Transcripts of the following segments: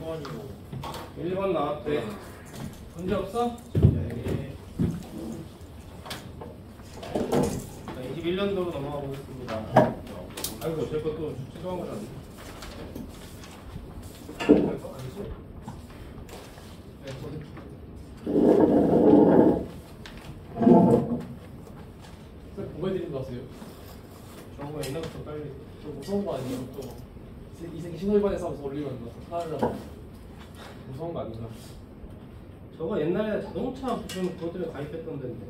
1번이요. 1번 나왔대. 문제 없어? 네. 자, 21년도로 넘어가 보겠습니다. 아이고, 제 것도 죄송한 거잖아. 이거 아니지? 보여드린 거 같아요. 저런 거 옛날부터 빨리. 저 무서운 거 아니에요? 또 이 새끼 신호위반에서 하면서 올리면 하려고 무서운 거 아닌가? 저거 옛날에 자동차 부품 그것 때문에 가입했던 데인데.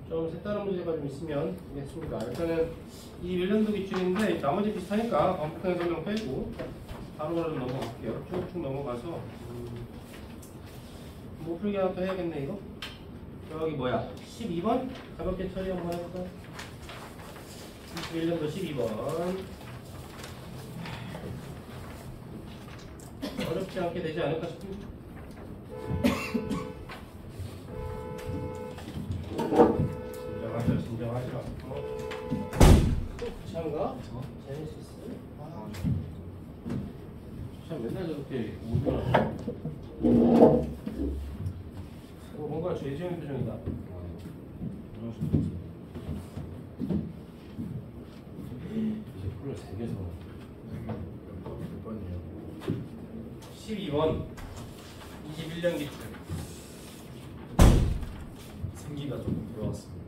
좀 색다른 문제가 좀 있으면 보겠습니다. 일단은 이 1년도 기준인데 나머지 비슷하니까 반복형 설명 빼고 바로바로 넘어갈게요. 쭉쭉 넘어가서 뭐 풀기 하나 더 해야겠네 이거. 여기 뭐야? 12번? 가볍게 처리 한번 해볼까요? 21년도 12번. 어렵지 않게 되지 않을까 싶습니다. 진정하시라. 또 부창가? 제네시스? 참 맨날 저렇게 오더라. 뭔가 죄지은 표정이다. 20%를 3개서 몇 번이에요? 12번 21년 기출. 생기가 조금 들어왔습니다.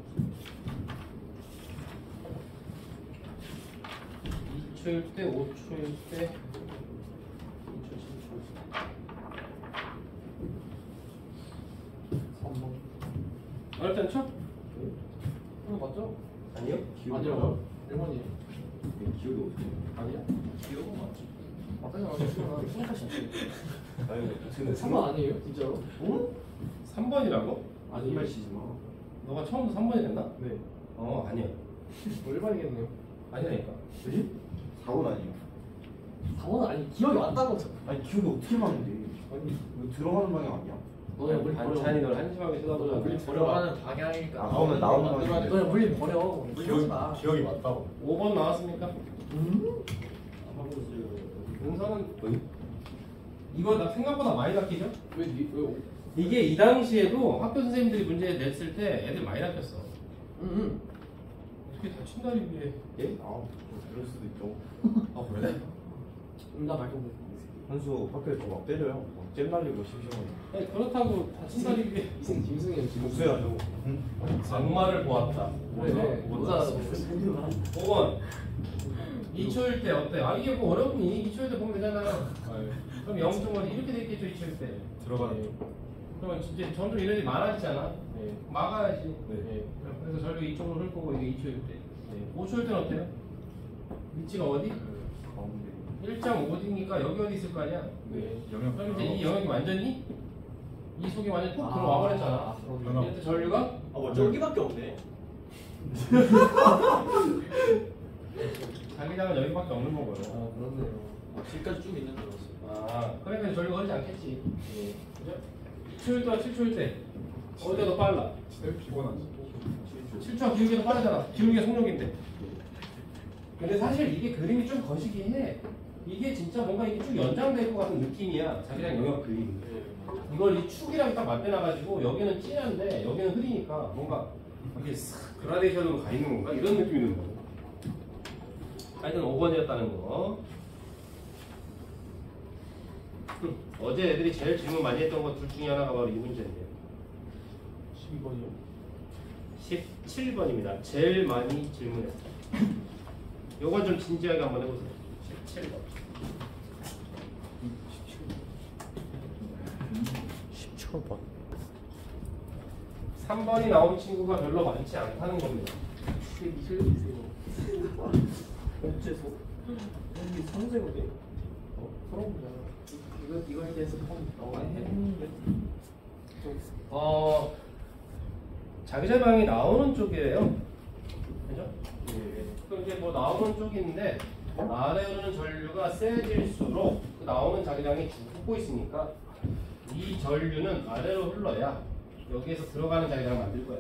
2초일 때, 5초일 때, 2초, 10초. 3번. 어렵지 않죠? 이거 맞죠? 아니요. 아니요. 1번이에요. 기억이 어떻게? 아니야? 기억은 맞지. 맞다잖아. 생각하시 아니, 3번 아니에요? 진짜로? 응? 3번이라고? 아니요. 말시지 마. 너가 처음부터 3번이 됐나? 네. 아니야. 1번이겠네요. 아니라니까. 그지? 4번 아니에요? 4번은 아니 기억이 맞다고. 아니 기억이 어떻게 맞는데? 아니 이거 들어가는 방향 아니야? 너네 물리 버려. 반찬이 널 한심하게 쳐다보잖아. 물리 버려. 들어가는 방향이니까. 아, 나오면 나오는 방향인데. 너네 물리 버려. 물리 마. 기억이 맞다고. 5번 나왔습니까? 은서는 이거 나 생각보다 많이 낚이죠? 왜 이게 이 당시에도 학교 선생님들이 문제 냈을 때 애들 많이 낚였어. 응. 어떻게 다친다리 위에? 예? 그럴 수도 있죠. 아 그래? 나 말고. 현수 학교에서 막 때려요. 막잼 날리고 심심하게. 아니 그렇다고 다친다리 위에 이생 짐승이에요 짐승. 복수해야죠. 악마를 보았다. 그래. 모자. 5번 2초일 때 어때? 아 이게 뭐 어렵니? 2초일 때 보면 되잖아요. 그럼 0.5 이렇게 돼 있겠죠 2초일 때. 들어가네. 그러면 진짜 점점 이런 일이 많아지잖아. 네. 막아야지. 네. 그래서 저희가 이쪽으로 흘 거고 이게 2초일 때. 네. 5초일 때는 어때요? 위치가 어디? 가운데. 1.5니까 여기 어디 있을 거 아니야? 네. 그럼 이제 이 영역이 완전히 이 속에 완전 히 톡 들어와 버렸잖아. 그러네. 이때 전류가 여기밖에 없네. 자기장은 여기밖에 없는 거고요. 그렇네요. 지금까지 쭉 있는 줄 알았어요. 그러니까 전류가 흐르지 않겠지. 그죠? 2초일 때와 7초일 때 어디가 더 빨라? 제일 피곤하지. 7초가 기울기가 더 빠르잖아. 기울기가 속력인데. 근데 사실 이게 그림이 좀 거시기 해. 이게 진짜 뭔가 이게 쭉 연장될 것 같은 느낌이야. 자기장 영역 그림. 이걸 이 축이랑 딱 맞대놔가지고 여기는 진한데 여기는 흐리니까 뭔가 이게 싹 그라데이션으로 가 있는 건가? 이런 느낌이 드는 거고. 하여튼 5번이었다는 거. 어제 애들이 제일 질문 많이 했던 것 둘 중에 하나가 바로 이 문제인데요. 12번이요? 17번입니다. 제일 많이 질문했어요. 요건 좀 진지하게 한번 해보세요. 17번. 17번. 3번이 나온 친구가 별로 많지 않다는 겁니다. 이슬이세요. 어째서? 여기 상세거든. 풀어보자. 이거에 대해서 많이 했는데. 자기자방이 나오는 쪽이에요. 그죠? 그럼 이제 뭐 나오는 쪽인데 아래로 흐르는 전류가 세질수록 그 나오는 자기장이 죽고 있으니까 이 전류는 아래로 흘러야 여기에서 들어가는 자기장을 만들 거야.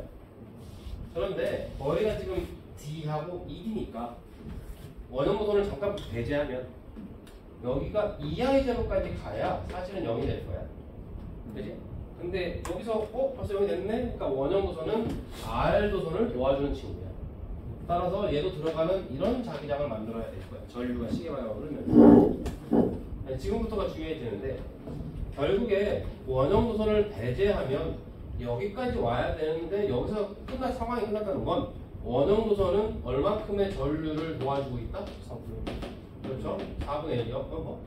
그런데 거리가 지금 D하고 1이니까 원형도선을 잠깐 배제하면 여기가 2i 제로까지 가야 사실은 0이 될 거야. 그지? 근데 여기서 벌써 0이 됐네? 그러니까 원형도선은 R도선을 도와주는 친구야. 따라서 얘도 들어가는 이런 자기장을 만들어야 될 거야. 전류가 시계 방향으로 흐르면. 지금부터가 중요해지는데 결국에 원형도선을 배제하면 여기까지 와야 되는데 여기서 상황이 끝났다는 건 원형도선은 얼마큼의 전류를 도와주고 있다? 4분의 그렇죠? 4분의 1이요? 그럼 뭐?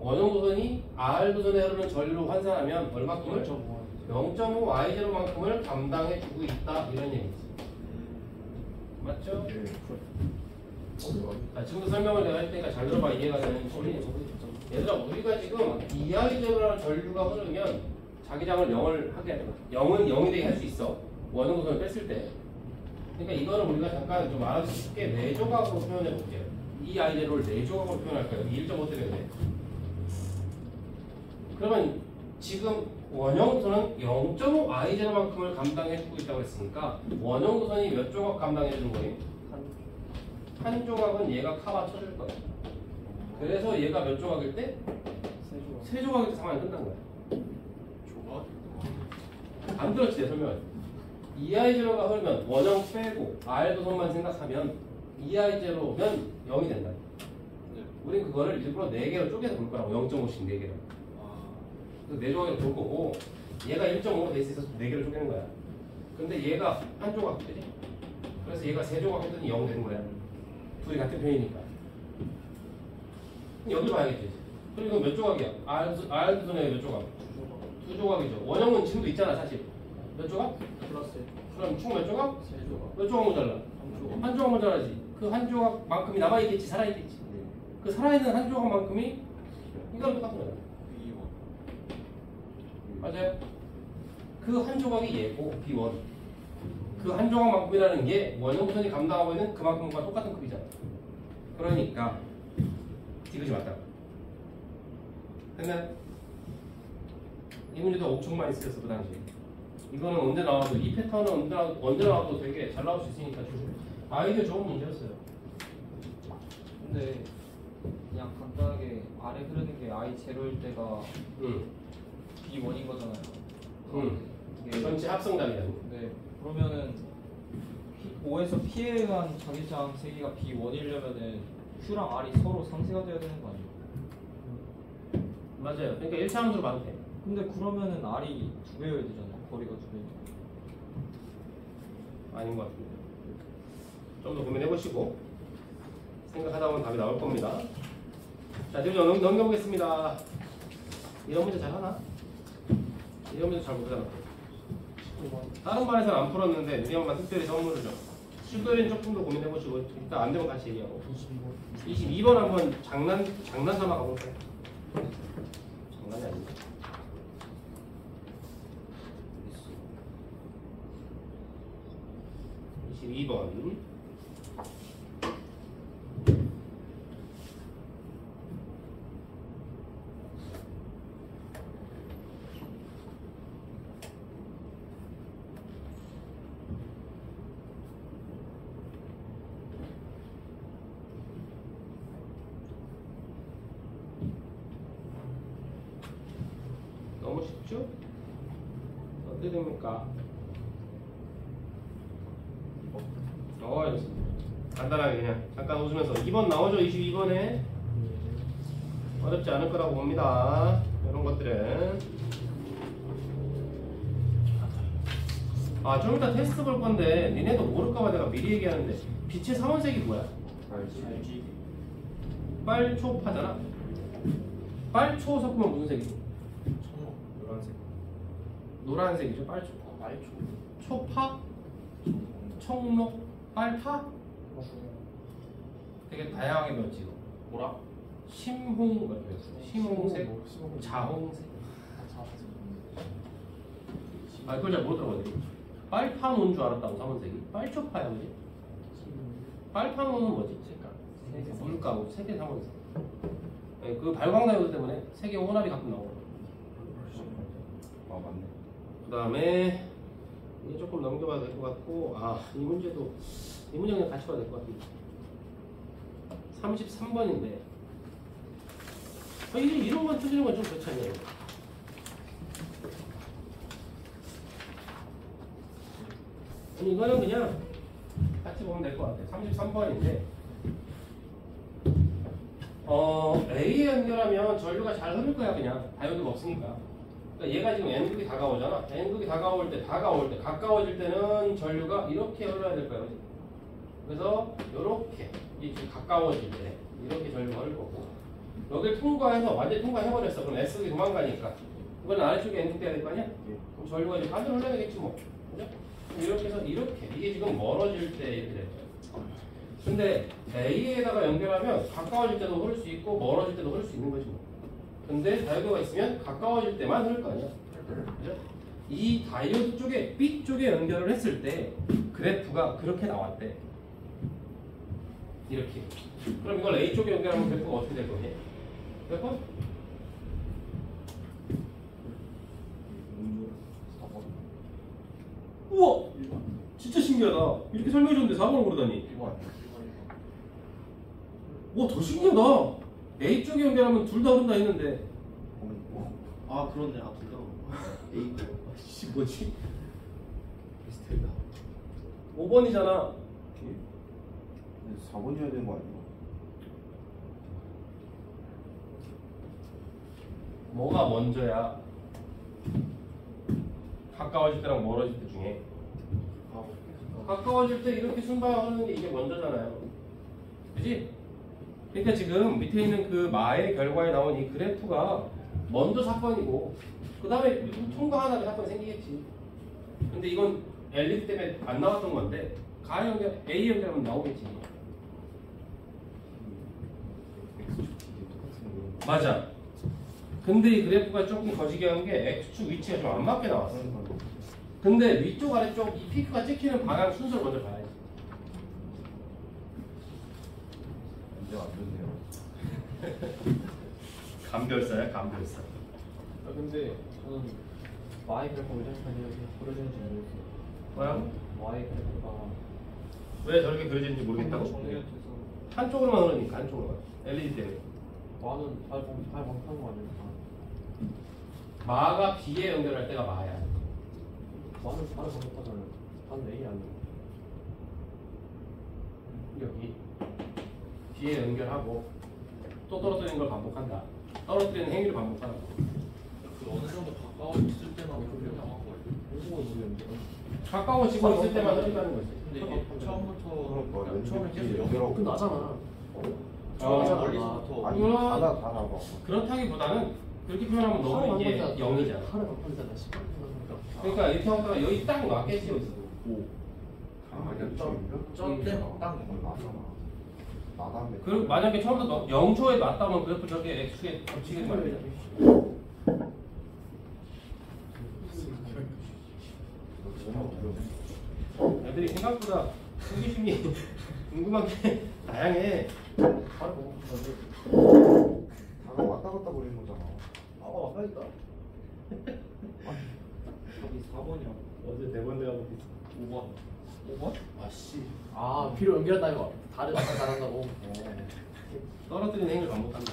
원형도선이 R도선에 흐르는 전류로 환산하면 얼마큼을? 0.5y0만큼을 감당해주고 있다 이런 얘기지. 맞죠? 자, 지금도 설명을 내가 할 테니까 잘 들어봐. 이해가 되는 소리. 얘들아, 우리가 지금 2i0라는 전류가 흐르면 자기장을 0을 하게 할 거야. 0은 0이 되게 할 수 있어. 원형도선을 뺐을 때. 그러니까 이거를 우리가 잠깐 좀 알아서 쉽게 4조각으로 표현해 볼게요. 이 i0를 4조각으로 표현할 거예요. 1.5 때문에 그래. 그러면 지금 원형도선은 0.5i0만큼을 감당해주고 있다고 했으니까 원형도선이 몇 조각 감당해주는 거예요? 한 조각은 얘가 커버 쳐줄 거예요. 그래서 얘가 몇 조각일 때? 세 조각일 때 상황이 끝난 거야. 조각? 안 들었지, 내 설명을. 2i0가 흐르면 원형 빼고 R도선만 생각하면 2i0면 0이 된다. 네. 우린 그거를 일부러 4개로 쪼개서 볼 거라고. 0.5씩 4개로. 그래서 4조각으로 볼 거고 얘가 1.5로 돼 있어서 4개로 쪼개는 거야. 근데 얘가 한 조각, 그지? 그래서 얘가 3조각 했더니 0 되는 거야. 둘이 같은 편이니까. 여기 봐야겠지. 그리고 몇 조각이야? R도선에 몇 조각? 2조각이죠. 원형은 지금도 있잖아, 사실. 몇 조각? 플러스 그럼 총 몇 조각? 3조각. 몇 조각 모자라? 한 조각 모자라지. 그 한 조각만큼이 남아있겠지, 살아있겠지. 그 살아있는 한 조각만큼이 이거랑 똑같은 거야. 맞아요? 그 한 조각이 얘고 B1. 그 한 조각만큼이라는 게 원형도선이 감당하고 있는 그만큼과 똑같은 크기잖아. 그러니까 이것이 맞다. 됐나요? 이 문제도 엄청 많이 쓰였어 그 당시에. 이거는 언제 나와도 이 패턴은 언제 나와도 되게 잘 나올 수 있으니까 아이디어 좋은 문제였어요. 근데 그냥 간단하게 아래 흐르는 게 I 제로일 때가 B1인 거잖아요. 이게 전체 합성량이라는 거. 네. 그러면은 O에서 P에 의한 자기장 세기가 B1이려면은 Q랑 R이 서로 상쇄가 돼야 되는 거 아니에요? 맞아요. 그러니까 1차 함수로 봐도 돼. 근데 그러면은 R이 2배여야 되잖아요. 거리가 2배니까. 아닌 것 같은데. 좀 더 고민해 보시고 생각하다 보면 답이 나올 겁니다. 자, 지금 넘겨보겠습니다. 이런 문제 잘 하나? 이런 문제 잘 못하잖아. 다른 반에서는 안 풀었는데 우리 엄마 특별히 선물을 줘. 슈도리는 조금 더 고민해 보시고 일단 안 되면 다시 얘기하고. 22번 한번 장난 삼아 가볼까요? 장난이 아닌데. 22번. 너무 쉽죠? 어떻게 됩니까? 이렇습니다. 간단하게 그냥 잠깐 웃으면서 2번 나오죠? 22번에 어렵지 않을 거라고 봅니다. 이런 것들은 좀 이따 테스트 볼 건데 니네도 모를까봐 내가 미리 얘기하는데 빛의 삼원색이 뭐야? 빨초파잖아. 빨초 섞으면 무슨 색이지? 노란색. 노란색이죠. 빨초. 초파? 청록? 빨파? 되게 다양하게 배웠지 이거. 뭐라? 심홍 몇 배웠어? 심홍색? 자홍색? 그걸 잘 모르더라고. 빨파노인 줄 알았다고 삼원색이. 빨초파야 그지? 빨파노는 뭐지? 물가고 세계 삼원색. 그 발광다이오드 때문에 세계 혼합이 가끔 나오고. 아 맞네. 그 다음에 이게 조금 넘겨봐도 될 것 같고, 이 문제도 이 문제 그냥 같이 봐도 될 것 같은데. 33번인데 이런 건 틀리는 건 좀 그렇잖아요. 이거는 그냥 같이 보면 될 것 같아요. 33번인데 A에 연결하면 전류가 잘 흐를 거야. 그냥 다이오드가 없으니까. 그러니까 얘가 지금 N극이 다가오잖아. N극이 다가올 때 가까워질 때는 전류가 이렇게 흘러야 될 거야. 그치? 그래서 이렇게 지금 가까워질 때 이렇게 전류가 흐를 거고, 여기를 통과해서 완전히 통과해버렸어. 그럼 S극이 도망가니까 이건 아래쪽에 N극 돼야 될 거 아니야? 그럼 전류가 이제 반대로 흘러야 되겠지 뭐. 그죠? 이렇게 해서 이렇게 이게 지금 멀어질 때 이렇게 될 거야. 근데 A에다가 연결하면 가까워질 때도 흐를 수 있고 멀어질 때도 흐를 수 있는 거지 뭐. 근데 다이오드가 있으면 가까워질 때만 흐를 거 아니야. 그죠? 이 다이오드 쪽에 B 쪽에 연결을 했을 때 그래프가 그렇게 나왔대. 이렇게. 그럼 이걸 A 쪽에 연결하면 그래프가 어떻게 될 거니? 그래프? 우와! 진짜 신기하다. 이렇게 설명해줬는데 4번을 고르다니. 와, 더 신기하다. A 쪽에 연결하면 둘 다 흐른다 했는데. 아 그렇네. 아 둘 다. A 거. 씨, 뭐지? 비슷하다. 5번이잖아. 4번이어야 되는 거 아니야? 뭐가 먼저야? 가까워질 때랑 멀어질 때 중에. 가까워질 때 이렇게 순방하는 게 이게 먼저잖아요. 그지? 그러니까 지금 밑에 있는 그 마의 결과에 나온 이 그래프가 먼저 사건이고, 그 다음에 통과하다가 사건이 생기겠지. 근데 이건 엘리트 때문에 안 나왔던 건데 가에 연결, A 연결하면 나오겠지. 맞아. 근데 이 그래프가 조금 거시기 한 게 X축 위치가 좀 안 맞게 나왔어. 근데 위쪽 아래쪽 이 피크가 찍히는 방향 순서를 먼저 봐야지. 이제 안 좋네요. 감별사야, 감별사. 근데 저는 Y 그래프 왜 저렇게 그려지는지 모르겠어요. 뭐야? Y 그래프가 왜 저렇게 그려지는지 모르겠다고? 정리해서 한쪽으로만 흐르니까, 한쪽으로만. LED 때문에. Y는 잘 방탄 거 아니에요? 마가 B에 연결할 때가 마야. Y는 다른 방법하잖아요. 다른 A 아니에요? 여기 B에 연결하고 또 떨어뜨리는 걸 반복한다. 떨어뜨리는 행위를 반복한다. 그 어느 정도 가까워졌을 때만 그렇게 나온 거예요. 공식은 모르겠는데. 가까워지고 있을 때만 흐른다는 거지. 근데 이게 처음부터 그러니까 처음에 계속 왠지 여기 연결하고 그 나잖아. 처음에 어, 멀리서부터 아니 그럼- 다 나봐. 그렇다기보다는 그렇게 표현하면 너무 이게 0이잖아. 하루 방탄이잖아. 10분 그러니까 이렇게 하다가 여기 딱 맞겠지 여기서. 아니야 점때딱 나잖아. 나다며. 그 만약에 처음부터 0초에 맞다면 그래프 저게 X축에 겹치게 되면 안 되잖아. 애들이 생각보다 호기심이 궁금한 게 다양해. 바로 보고 다가 왔다 갔다 거리는 거잖아. 왔다니까. 여기 4번이랑 어제 대본 내가 5번. 5번? 아씨 B로 연결한다고 다른다고. 떨어뜨리는 행위를 반복한다.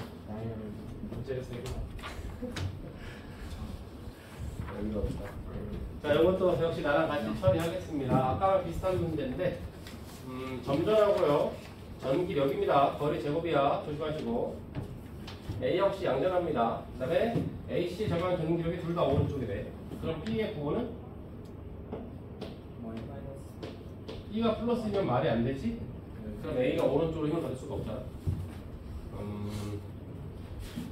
문제가 세 개다. 여기가 없다. 자, 이것도 역시 나랑 같이 처리하겠습니다. 아까랑 비슷한 문제인데, 점전하고요. 전기력입니다. 거리 제곱이야. 조심하시고. A 역시 양전합니다. 그 다음에 AC 적용한 전기력이 둘 다 오른쪽이래. 그럼 B의 부호는? B가 플러스이면 말이 안 되지? 그럼 A가 오른쪽으로 힘을 받을 수가 없잖아.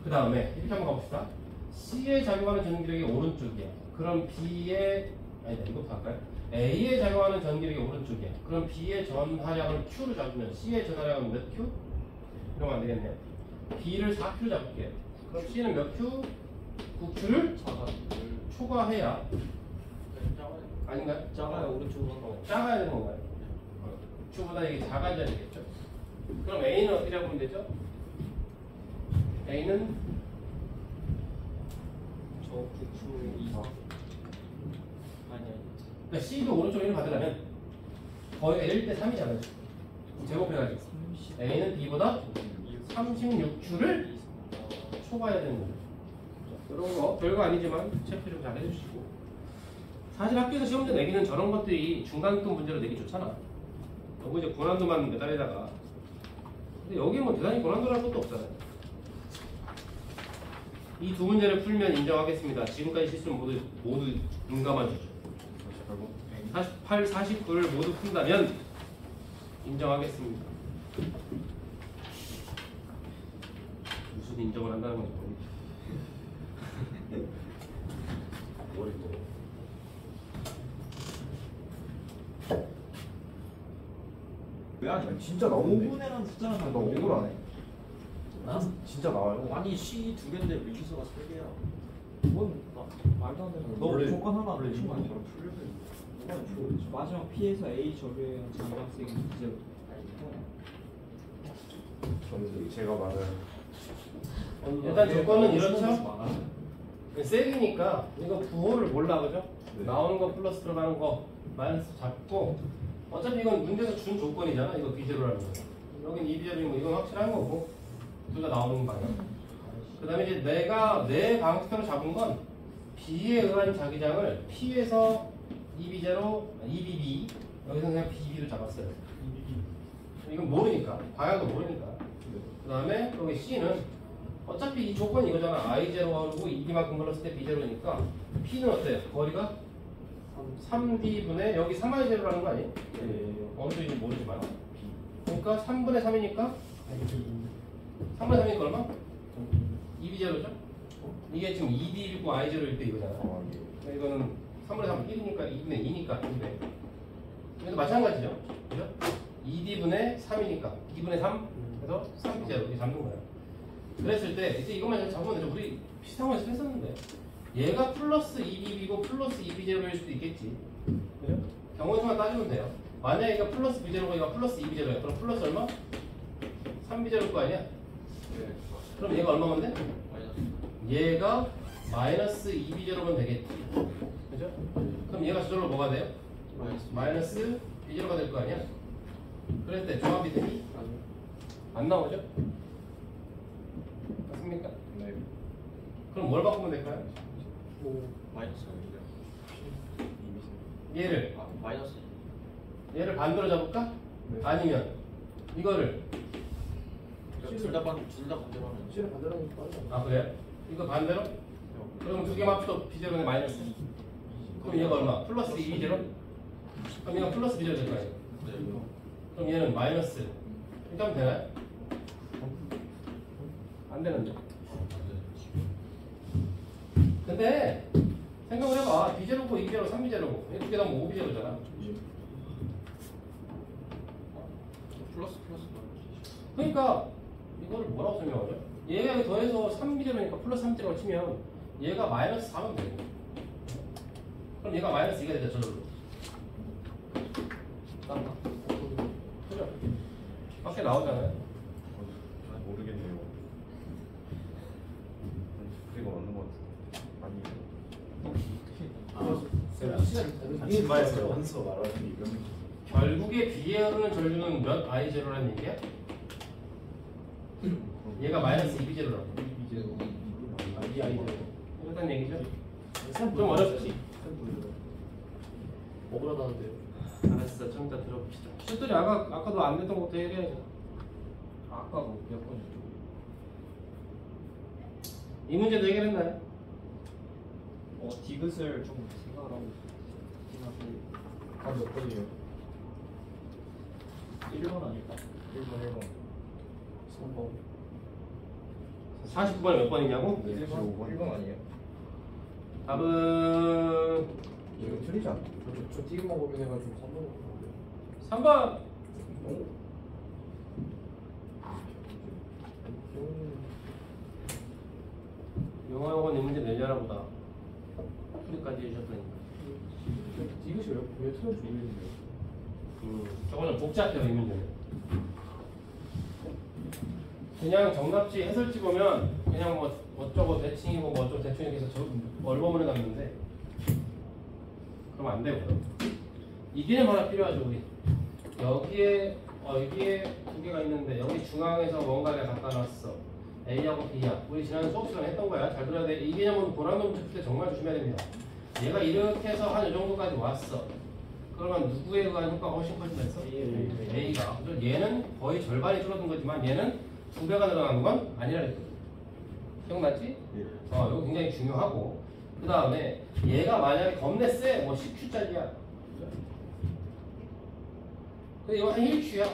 그 다음에 이렇게 한번 가봅시다. C에 작용하는 전기력이 오른쪽이야. 그럼 B의 아니다 이거부터 할까요? A에 작용하는 전기력이 오른쪽이야. 그럼 B의 전하량을 Q로 잡으면 C의 전하량은 몇 Q? 이러면 안 되겠네요. B를 4Q로 잡을게요. 그럼 C는 몇 Q? 9Q를 초과해야 아닌가요? 작아야 오른쪽으로 작아야 되는 건가요? Q보다 이게 작아져야 되겠죠? 그럼 A는 어떻게 잡으면 되죠? A는 저 9초 이상. 그러니까 C도 오른쪽 1을 받으려면 거의가 1대 3이잖아요. 제곱해가지고 A는 B보다 36주를 초과해야 되는 거죠. 이런 거 별거 아니지만 체크 좀 잘 해주시고. 사실 학교에서 시험제 내기는 저런 것들이 중간급 문제로 내기 좋잖아. 너무 이제 고난도만 매달리다가. 근데 여기 뭐 대단히 고난도라는 것도 없잖아요. 이 두 문제를 풀면 인정하겠습니다. 지금까지 실수는 모두 눈 감아주죠. 48, 49를 모두 푼다면 인정하겠습니다. 무슨 인정을 한다는 건지 모르겠어요. 왜 아니야? 진짜 나오는데. 5분이라는 숫자는 나 억울하네. 진짜 나와요. 아니 C 두 개인데 밀수가 3개야. 뭔 말도 안 되는 너 원래- 조건 하나 원래 맞춘 거 아니야? 바로 풀려야 돼. 마지막 P에서 A 적용한 장학생이 이제 저는 제가 말을 일단 조건은 이렇죠. 셀이니까 이거 부호를 몰라 그죠? 네. 나오는 거 플러스 들어가는 거 마이너스 잡고 어차피 이건 문제에서 준 조건이잖아. 이거 B제로라는 거. 여긴 2B제로인 거 이건 확실한 거고 둘 다 나오는 방향. 그 다음에 이제 내가 내 방식대로 잡은 건 B에 의한 자기장을 P에서 2B제로 2BB 여기서 그냥 BB로 잡았어요. 이건 모르니까 방향도 모르니까. 그 다음에 여기 C는 어차피 이 조건이 이거잖아. I0하고 2D만큼 걸었을 때 B0니까 P는 어때요? 거리가 3D분의 여기 3I0라는 거 아니에요? 어느 쪽인지 모르지만 그러니까 3분의 3이니까 3분의 3이니까 얼마? 2B0죠? 이게 지금 2D이고 I0일 때 이거잖아. 이거는 3분의 3, 1이니까 2분의 2니까 2분의 이것도 마찬가지죠? 그죠? 2D분의 3이니까 2분의 3 그래서 3B0 이렇게 잡는 거예요. 그랬을 때 이제 이것만 잡으면 되죠. 우리 비슷한 거 했었는데 얘가 플러스 2BB고 플러스 2B0일 수도 있겠지. 그죠? 경우수만 따지면 돼요. 만약에 얘가 플러스 B0고 얘가 플러스 2B0이야. 그럼 플러스 얼마? 3B0일 거 아니야? 그럼 얘가 얼마면 돼? 얘가 마이너스 2B0면 되겠지. 그죠? 그럼 얘가 저절로 뭐가 돼요? 마이너스 B0가 될 거 아니야? 그랬을 때 조합이 되니? 안 나오죠? 맞습니까? 네. 그럼 뭘 바꾸면 될까요? 마이너스가 얘를 마이너스. 얘를 반대로 잡을까? 네. 아니면 이거를 둘다 반대로 하면. C를 반대로 하면 빠르다. 아 그래요? 이거 반대로? 그럼 두 개만 합쳐도 B0에 마이너스. 그럼 얘가 얼마? 플러스 2B0? 그럼 얘가 플러스 B0 될 거 아니에요? 그럼 얘는 마이너스 이렇게 하면 되나요? 안 되는데. 근데 생각을 해봐. B0고 2B0, 3B0고 두 개 다 하면 5B0잖아. 플러스 마이너스. 그러니까 이거를 뭐라고 설명하죠? 얘가 더해서 3B0이니까 플러스 3B0을 치면 얘가 마이너스 4면 되고 그럼 얘가 마이너스 2가 되죠. 저절로. 맞나? 그죠? 밖에 나오잖아요. 잘 모르겠네요. 그리고 맞는 것 같은데. 아니. 신발에서 원수 말하는 이거는 결국에 B에 흐르는 전류는 몇 I0라는 얘기야? 얘가 마이너스 2B0라고. 이 아이들 이렇다는 얘기죠? 좀 어렵지? 억울하다는데요. 알았어. 좀 이따 들어봅시다. 실들이 아까도 안 됐던 것도 해결해야지. 아까도 몇 번이죠? 이 문제도 해결했나요? 디귿을 좀 생각을 하고 있긴 한데 몇 번이에요? 1번 아닐까? 1번 3번. 49번에 몇 번이냐고? 1번 아니에요? 답은 이거 틀리지 않아? 저 띄기만 고민해가지고 3번. 3번. 영어학원 이 문제 내려나 보다. 풀이까지 해주셨다니까. 이것이 왜 틀렸지 모르겠는데요. 저거는 복잡해요, 이 문제는. 그냥 정답지 해설지 보면 그냥 뭐 어쩌고 대칭이고 뭐 어쩌고 대충 이렇게 해서 저 얼버무려 놨는데 그러면 안 되고요. 이 개념 하나 필요하죠 우리. 여기에 두 개가 있는데 여기 중앙에서 뭔가를 갖다 놨어. A하고 B야. 우리 지난 수업 시간에 했던 거야. 잘 들어야 돼. 이 개념은 고난도 풀 때 정말 조심해야 됩니다. 얘가 이렇게 해서 한 이 정도까지 왔어. 그러면 누구에 의한 효과가 훨씬 커진다 했어? A가. 그래서 얘는 거의 절반이 줄어든 거지만 얘는 2배가 늘어난 건 아니라 했거든. 기억났지? 이거 굉장히 중요하고. 그 다음에 얘가 만약에 겁내 세, 뭐 10Q짜리야. 근데 이거 한 1Q야.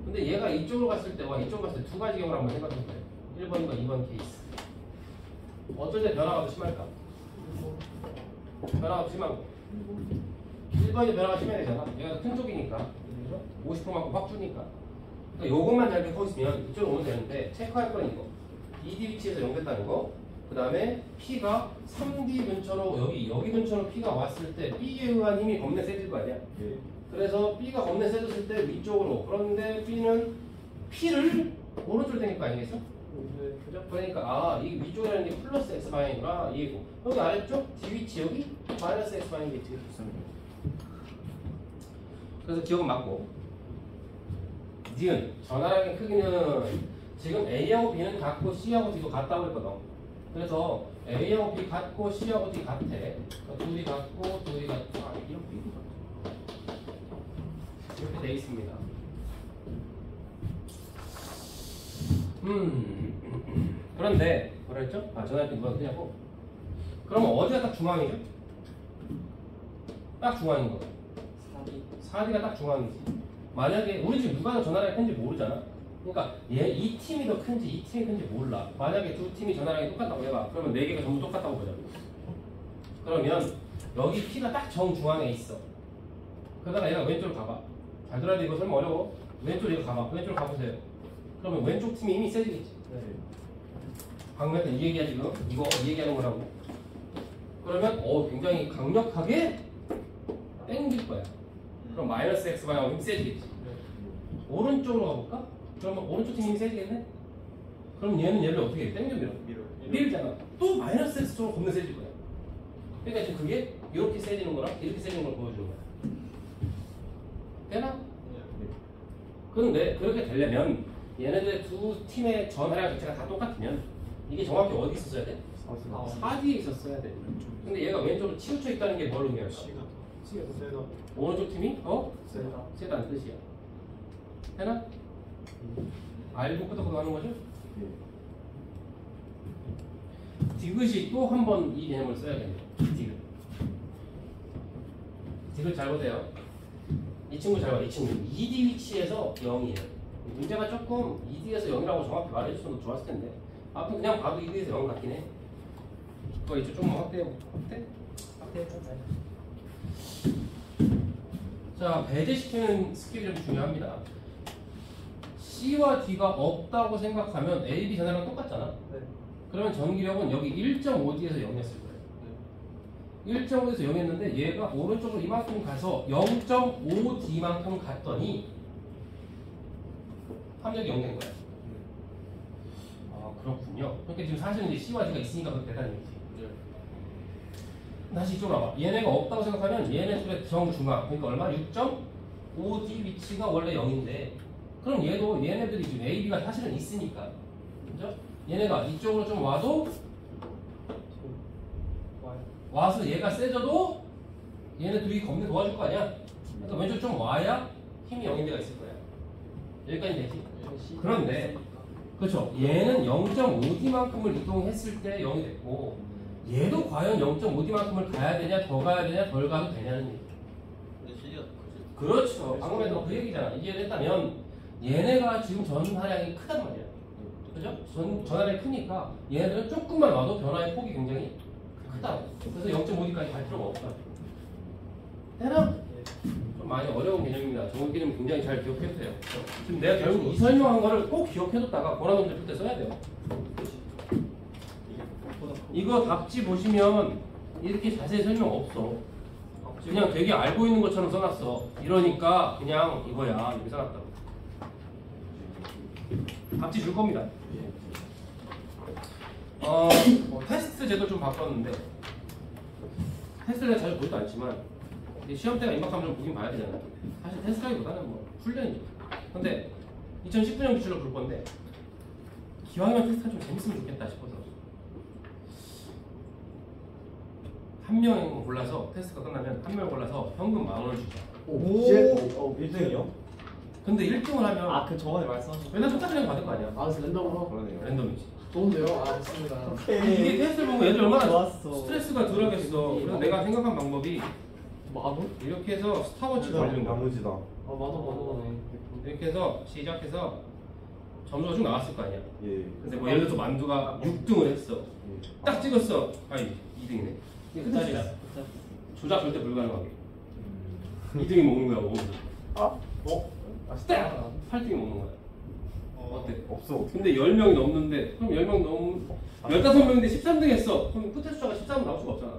근데 얘가 이쪽으로 갔을 때와 이쪽으로 갔을 때 두 가지 경우를 한번 생각해 보세요. 1번과 2번 케이스. 어떨 때 변화가 더 심할까? 변화가 더 심하고. 1번이 변화가 심해야 되잖아. 얘가 더 큰 쪽이니까. 50%만큼 확 주니까. 그러니까 요것만 잘 기억하고 있으면 이쪽으로 오면 되는데 체크할 건 이거. 2D 위치에서 연결했다는 거. 그 다음에 P가 3D 근처로 여기 근처로 P가 왔을 때 B에 의한 힘이 겁내 세질 거 아니야? 그래서 B가 겁내 세졌을 때 위쪽으로. 그런데 B는 P를 오른쪽으로 당길 거 아니겠어? 그러니까 이 위쪽이라는 게 플러스 X 방향이구나. 이해고. 여기 아래쪽 D 위치 여기 마이너스 X 방향이겠지. 그래서 기억은 맞고. 니은 전화량의 크기는 지금 A하고 B는 같고 C하고 D도 같다고 했거든. 그래서 A하고 B 같고 C하고 D 같아. 그러니까 둘이 같고 둘이 같고 이렇게 돼 있습니다. 그런데 뭐라 했죠? 전화할 때 누가 그냐고? 그러면 어디가 딱 중앙이죠? 딱 중앙인 거. 4D가 딱 중앙이지. 만약에 우리 지금 누가 더 전화량이 큰지 모르잖아. 그러니까 이 팀이 더 큰지 이 팀이 큰지 몰라. 만약에 두 팀이 전화량이 똑같다고 해봐. 그러면 4개가 전부 똑같다고 보자. 그러면 여기 P가 딱 정중앙에 있어. 그러다가 얘가 왼쪽으로 가봐. 잘 들어야 돼. 이거 설마 어려워. 왼쪽으로 이거 가봐. 왼쪽으로 가보세요. 그러면 왼쪽 팀이 힘이 세지겠지. 방금 했던 이 얘기야 지금. 이거 이 얘기하는 거라고. 그러면 굉장히 강력하게 땡길 거야. 그럼 마이너스 X 방향으로 힘이 세지겠지. 오른쪽으로 가볼까? 그러면 오른쪽 팀 힘이 세지겠네? 그럼 얘를 어떻게 해? 땡겨 밀잖아. 또 마이너스 X 쪽으로 겁나 세질 거야. 그러니까 지금 그게 이렇게 세지는 거랑 이렇게 세지는 걸 보여주는 거야. 되나? 그런데 그렇게 되려면 얘네들 두 팀의 전화량 자체가 다 똑같으면 이게 정확히 어디 있었어야 돼? 4D에 있었어야 돼. 근데 얘가 왼쪽으로 치우쳐 있다는 게 뭘 의미할까? 오른쪽 팀이 세다는 뜻이야. 되나? 알고 끄덕끄덕 하는 거죠? 디귿이 또 한 번 이 개념을 써야겠네요. 디귿 잘 보세요. 이 친구 잘 봐. 이 친구 2D 위치에서 0이에요. 문제가 조금 2D에서 0이라고 정확히 말해줬으면 좋았을 텐데 아무튼 그냥 봐도 2D에서 0 같긴 해. 그거 이제 조금 확대해줘. 자, 배제시키는 스킬이 좀 중요합니다. C와 D가 없다고 생각하면 A, B 전화랑 똑같잖아. 그러면 전기력은 여기 1.5D에서 0이었을 거예요. 1.5에서 0이었는데 얘가 오른쪽으로 이만큼 가서 0.5D만큼 갔더니 합력이 0 된 거야. 그렇군요. 그러니까 지금 사실은 이제 C와 D가 있으니까 그렇게 되다는 얘기지. 다시 이쪽으로 와봐. 얘네가 없다고 생각하면 얘네들의 정중앙, 그러니까 얼마? 6.5D 위치가 원래 0인데 그럼 얘도 얘네들이 지금 A, B가 사실은 있으니까 그죠? 얘네가 이쪽으로 좀 와도 와서 얘가 세져도 얘네 둘이 겁내 도와줄 거 아니야? 그러니까 왼쪽 좀 와야 힘이 0인 데가 있을 거야. 여기까지 되지? 그런데 그렇죠. 얘는 0.5D만큼을 이동했을 때 0이 됐고 얘도 과연 0.5D만큼을 가야 되냐 더 가야 되냐 덜 가도 되냐는 얘기. 그렇죠. 방금 전에 그 얘기잖아. 이해를 했다면 얘네가 지금 전하량이 크단 말이야. 그죠? 전하량이 크니까 얘네들은 조금만 와도 변화의 폭이 굉장히 크다. 그래서 0.5D까지 갈 필요가 없다. 되나? 좀 많이 어려운 개념입니다. 정원 개념 굉장히 잘 기억해주세요. 지금 내가 결국 이 설명한 거를 꼭 기억해뒀다가 고난 문제 풀 때 써야 돼요. 이거 답지 보시면 이렇게 자세히 설명 없어. 그냥 되게 알고 있는 것처럼 써놨어. 이러니까 그냥 이거야. 이렇게 써놨다고. 답지 줄 겁니다. 테스트 제도 좀 바꿨는데 테스트를 자주 보지도 않지만 시험 때가 임박하면 좀 보긴 봐야 되잖아. 사실 테스트라기보다는 뭐 훈련이죠. 근데 2019년 기준으로 볼 건데 기왕이면 테스트가 좀 재밌으면 좋겠다 싶어서 한 명 골라서 테스트가 끝나면 한 명 골라서 현금 10,000원을 주자. 오 1등이요? 근데 1등을 하면 아 그 저번에 말씀하신 맨날 똑같은 냥 받을 거 아니야? 아 그래서 랜덤으로? 그러네요. 랜덤이지. 좋은데요? 아 좋습니다. 이게 테스트를 보면 애들 얼마나 좋았어. 스트레스가 덜하겠어. 그래서 내가 생각한 방법이 10,000원? 이렇게 해서 스타워치 걸리는 거야. 나머지다. 아 10,000원. 이렇게 해서 시작해서 점수가 쭉 나왔을 거 아니야. 예. 근데 뭐 예를 들어서 만두가 6등을 했어. 딱 찍었어. 아니 2등이네. 끝자리야. 조작 절대 불가능하게. 2등이 먹는 거야. 먹는 거. 딱 8등이 먹는 거야. 어때? 없어. 근데 10명이 넘는데 그럼 10명 넘 15명인데 13등 했어. 그럼 끝에 숫자가 13 나올 수가 없잖아.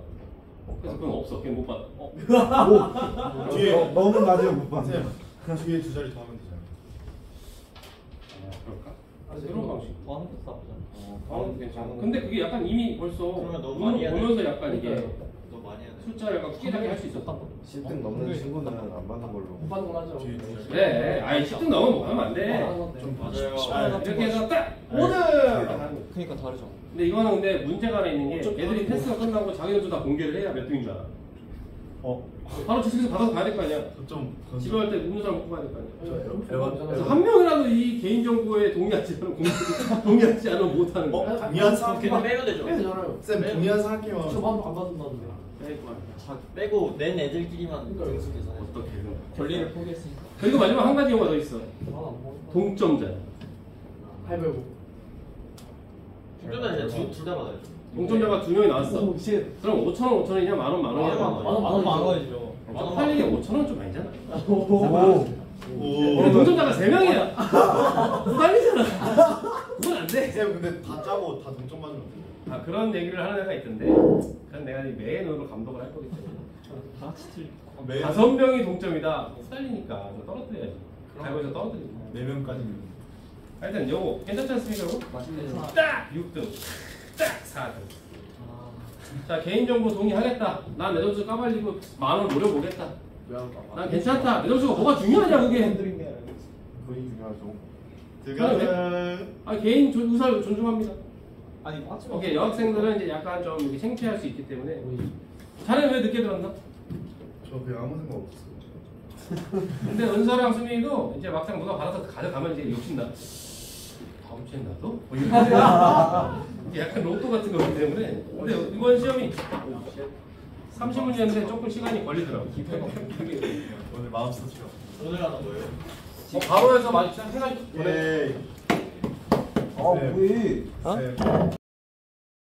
그래서 그건 없어. 걔는 못 받아. 뒤에 너무 낮으면 못 받아. 뒤에 두 자리 더 하면 되잖아요. 그럴까? 아, 새로운 방식. 거 하는 것도 나쁘지 않아. 아, 괜찮아. 근데 그게 약간 이미 벌써 그러면 너무 많이 해야 보면서 약간 이게 너 많이 해야 돼. 숫자를 약간 꾸준하게 할 수 있었다. 10등 넘는 친구는 안 받는 걸로. 못 받는 건 하죠. 뒤에 두 자리. 그래. 아니 10등 넘으면 뭐 하면 안 돼. 좀 맞아요. 이렇게 해서 딱 5등! 그러니까 다르죠. 근데 이거는 근데 문제가 하나 있는 게 애들이 테스트가 끝나고 자기들도 다 공개를 해야 몇 등인 줄 알아. 바로 주식에서 받아서 가야 될 거 아니야. 좀 집에 갈 때 묻는 사람 먹고 가야 될 거 아니야. 그래서 한 한 명이라도 이 개인정보에 동의하지 않으면 못하는 거야. 동의한 사람끼리 빼면 되죠. 되잖아요. 쌤 동의한 사람끼리만 저 안 받는다는데. 빼고 낸 애들끼리만 그러니까 등수 계산해. 어떻게 권리를 포기했으니까. 그리고 마지막 한 가지 경우가 더 있어. 아안 먹는. 동점자야. 할배고. 중점자 이제 둘다 받아야죠. 동점자가 2명이 나왔어. 오 쉣. 그럼 5,000원, 5,000원이냐, 10,000원, 10,000원이냐. 만 원이죠. 팔리게 5,000원 좀 아니잖아. 오. 근데 동점자가 3명이야. 부담이잖아. 그건 안 돼. 쌤 근데 다 짜고 다 동점 맞으면 어떡해? 아, 그런 얘기를 하는 애가 있던데. 그건 내가 이 매너로 감독을 할 거기 때문에. 다 같이 틀리고. 5명이 동점이다. 후달리니까 좀 떨어뜨려야지. 갈고에서 떨어뜨리고. 4명까지는 하여튼 요거 괜찮지 않습니까? 요거? 맛있는 딱 6등, 딱 4등. 자, 개인정보 동의하겠다. 난 내 점수 까발리고 10,000원 노려보겠다. 난 괜찮다. 내 점수가 뭐가 중요하냐 그게. 거의 중요하죠. 들어가는 아, 개인 의사를 존중합니다. 아니 맞죠. 오케이, 여학생들은 이제 약간 좀 이렇게 창피할 수 있기 때문에. 자네는 왜 늦게 들었나? 저 그냥 아무 생각 없었어요. 근데 은서랑 수민이도 이제 막상 누가 받아서 가져가면 이제 욕심나. 다음 주엔 나도? 뭐 이런 이게 약간 로또 같은 거기 때문에. 근데 이번 시험이 30문제인데 조금 시간이 걸리더라고. 오늘 마음 썼죠. 오늘 하는 거예요? 바로 해서 많이 해가지고 보내. 예. 아, 뭐해? 쌤.